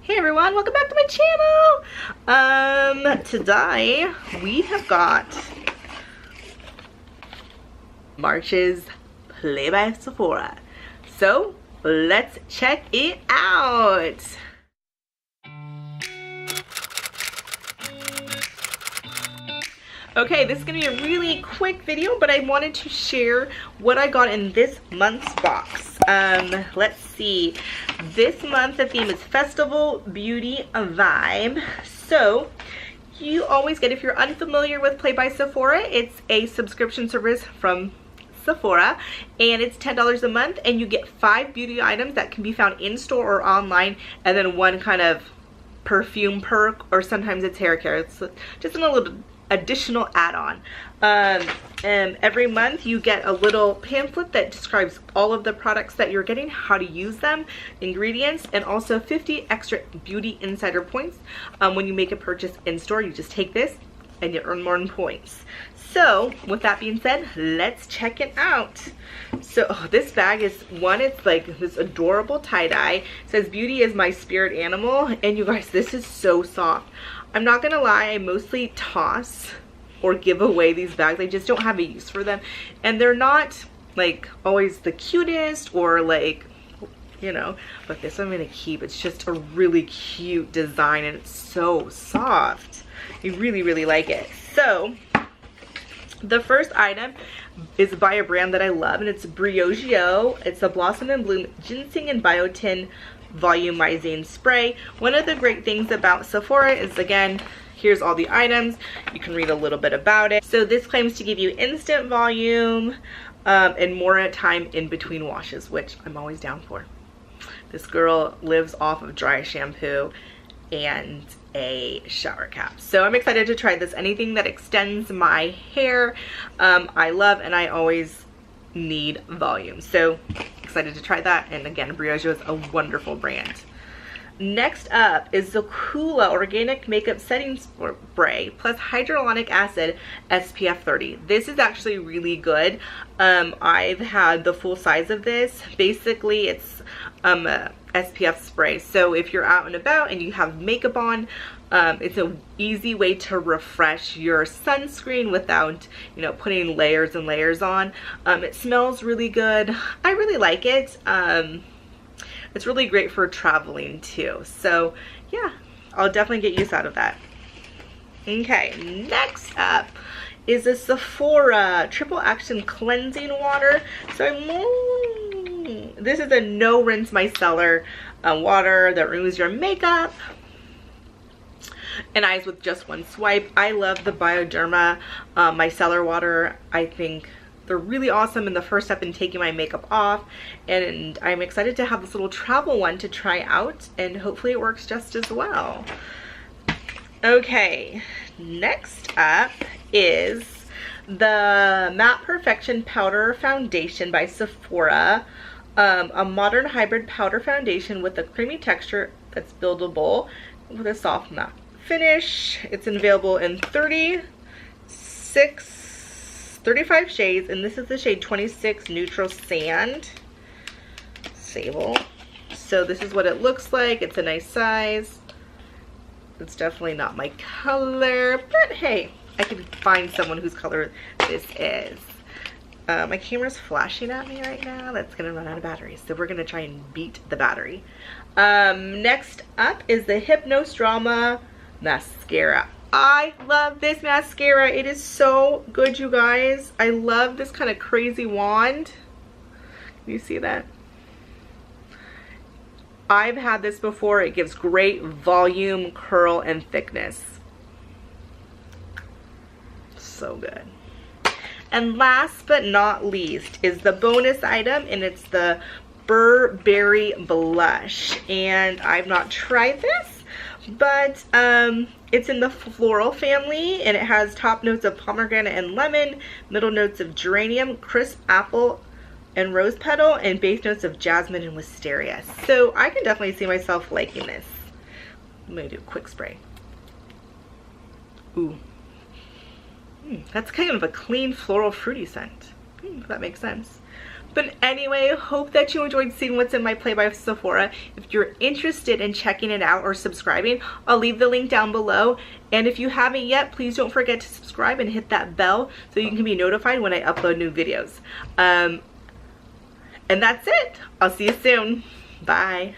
Hey everyone, welcome back to my channel. Today we have got March's Play by Sephora. So let's check it out. Okay, this is gonna be a really quick video, but I wanted to share what I got in this month's box. Let's see. This month the theme is Festival Beauty Vibe. So you always get, if you're unfamiliar with Play by Sephora, it's a subscription service from Sephora, and it's $10 a month, and you get 5 beauty items that can be found in store or online, and then one kind of perfume perk, or sometimes it's hair care. It's just a little additional add-on. And every month you get a little pamphlet that describes all of the products that you're getting, how to use them, ingredients, and also 50 extra beauty insider points. When you make a purchase in store, you just take this and you earn more points. So with that being said, let's check it out. So this bag is one, it's like this adorable tie-dye. It says beauty is my spirit animal, and you guys, this is so soft. I'm not gonna lie, I mostly toss or give away these bags. I just don't have a use for them, and they're not like always the cutest or like, you know, but this I'm gonna keep. It's just a really cute design, and it's so soft. I really like it. So the first item is by a brand that I love, and it's Briogeo. It's a Blossom and Bloom Ginseng and Biotin Volumizing Spray. One of the great things about Sephora is, again, here's all the items. You can read a little bit about it. So this claims to give you instant volume and more time in between washes, which I'm always down for. This girl lives off of dry shampoo and a shower cap. So I'm excited to try this. Anything that extends my hair, I love, and I always need volume. So excited to try that. And again, Briogeo is a wonderful brand. Next up is the Kula Organic Makeup Setting Spray plus Hyaluronic Acid SPF 30. This is actually really good. I've had the full size of this. Basically, it's a SPF spray. So if you're out and about and you have makeup on, it's an easy way to refresh your sunscreen without, you know, putting layers and layers on. It smells really good. I really like it. It's really great for traveling too. So yeah, I'll definitely get use out of that. Okay, next up is the Sephora Triple Action Cleansing Water. So this is a no rinse micellar water that removes your makeup and eyes with just one swipe. I love the Bioderma micellar water. I think they're really awesome in the first step in taking my makeup off, and I'm excited to have this little travel one to try out, and hopefully it works just as well. Okay, next up is the Matte Perfection Powder Foundation by Sephora. A modern hybrid powder foundation with a creamy texture that's buildable with a soft matte finish. It's available in 35 shades, and this is the shade 26 Neutral Sand Sable. So this is what it looks like. It's a nice size. It's definitely not my color, but hey, I can find someone whose color this is. My camera's flashing at me right now. That's gonna run out of battery, so we're gonna try and beat the battery. Next up is the Hypnose Drama Mascara. I love this mascara. It is so good, you guys. I love this kind of crazy wand. Can you see that? I've had this before. It gives great volume, curl, and thickness. So good. And last but not least is the bonus item, and it's the Burberry Blush. And I've not tried this, but it's in the floral family, and it has top notes of pomegranate and lemon, middle notes of geranium, crisp apple and rose petal, and base notes of jasmine and wisteria. So I can definitely see myself liking this. I'm gonna do a quick spray. Ooh. That's kind of a clean floral fruity scent. If that makes sense. But anyway, hope that you enjoyed seeing what's in my Play by Sephora. If you're interested in checking it out or subscribing, I'll leave the link down below. And if you haven't yet, please don't forget to subscribe and hit that bell so you can be notified when I upload new videos. And that's it. I'll see you soon. Bye.